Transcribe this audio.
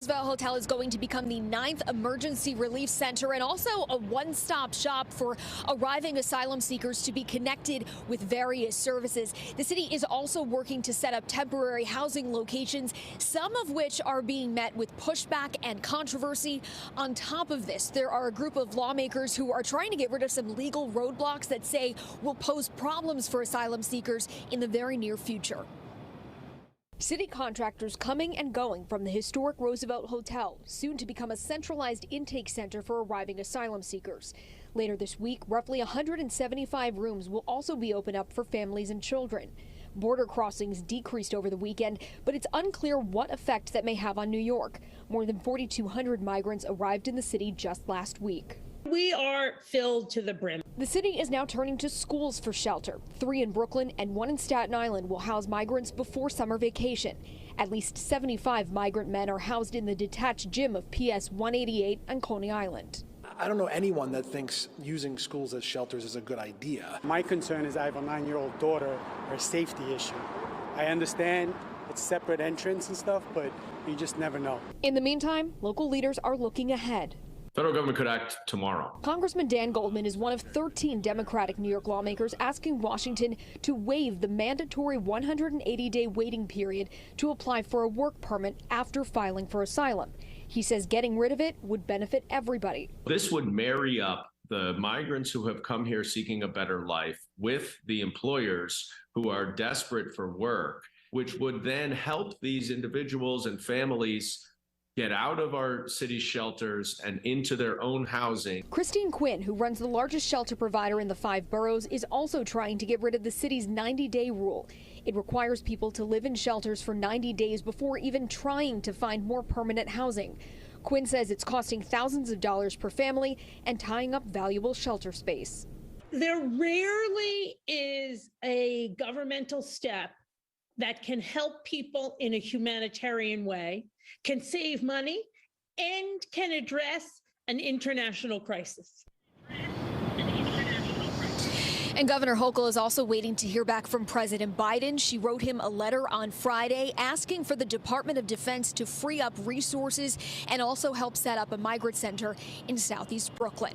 Roosevelt Hotel is going to become the 9th emergency relief center and also a one-stop shop for arriving asylum seekers to be connected with various services. The city is also working to set up temporary housing locations, some of which are being met with pushback and controversy. On top of this, there are a group of lawmakers who are trying to get rid of some legal roadblocks that say will pose problems for asylum seekers in the very near future. City contractors coming and going from the historic Roosevelt Hotel, soon to become a centralized intake center for arriving asylum seekers. Later this week, roughly 175 rooms will also be opened up for families and children. Border crossings decreased over the weekend, but it's unclear what effect that may have on New York. More than 4,200 migrants arrived in the city just last week. We are filled to the brim. The city is now turning to schools for shelter. 3 in Brooklyn and 1 in Staten Island will house migrants before summer vacation. At least 75 migrant men are housed in the detached gym of PS 188 on Coney Island. I don't know anyone that thinks using schools as shelters is a good idea. My concern is I have a 9-year-old daughter, or a safety issue. I understand it's separate entrance and stuff, but you just never know. In the meantime, local leaders are looking ahead. Federal government could act tomorrow. Congressman Dan Goldman is one of 13 Democratic New York lawmakers asking Washington to waive the mandatory 180-day waiting period to apply for a work permit after filing for asylum. He says getting rid of it would benefit everybody. This would marry up the migrants who have come here seeking a better life with the employers who are desperate for work, which would then help these individuals and families get out of our city shelters and into their own housing. Christine Quinn, who runs the largest shelter provider in the 5 boroughs, is also trying to get rid of the city's 90-day rule. It requires people to live in shelters for 90 days before even trying to find more permanent housing. Quinn says it's costing thousands of dollars per family and tying up valuable shelter space. There rarely is a governmental step that can help people in a humanitarian way, can save money, and can address an international crisis. And Governor Hochul is also waiting to hear back from President Biden. She wrote him a letter on Friday asking for the Department of Defense to free up resources and also help set up a migrant center in Southeast Brooklyn.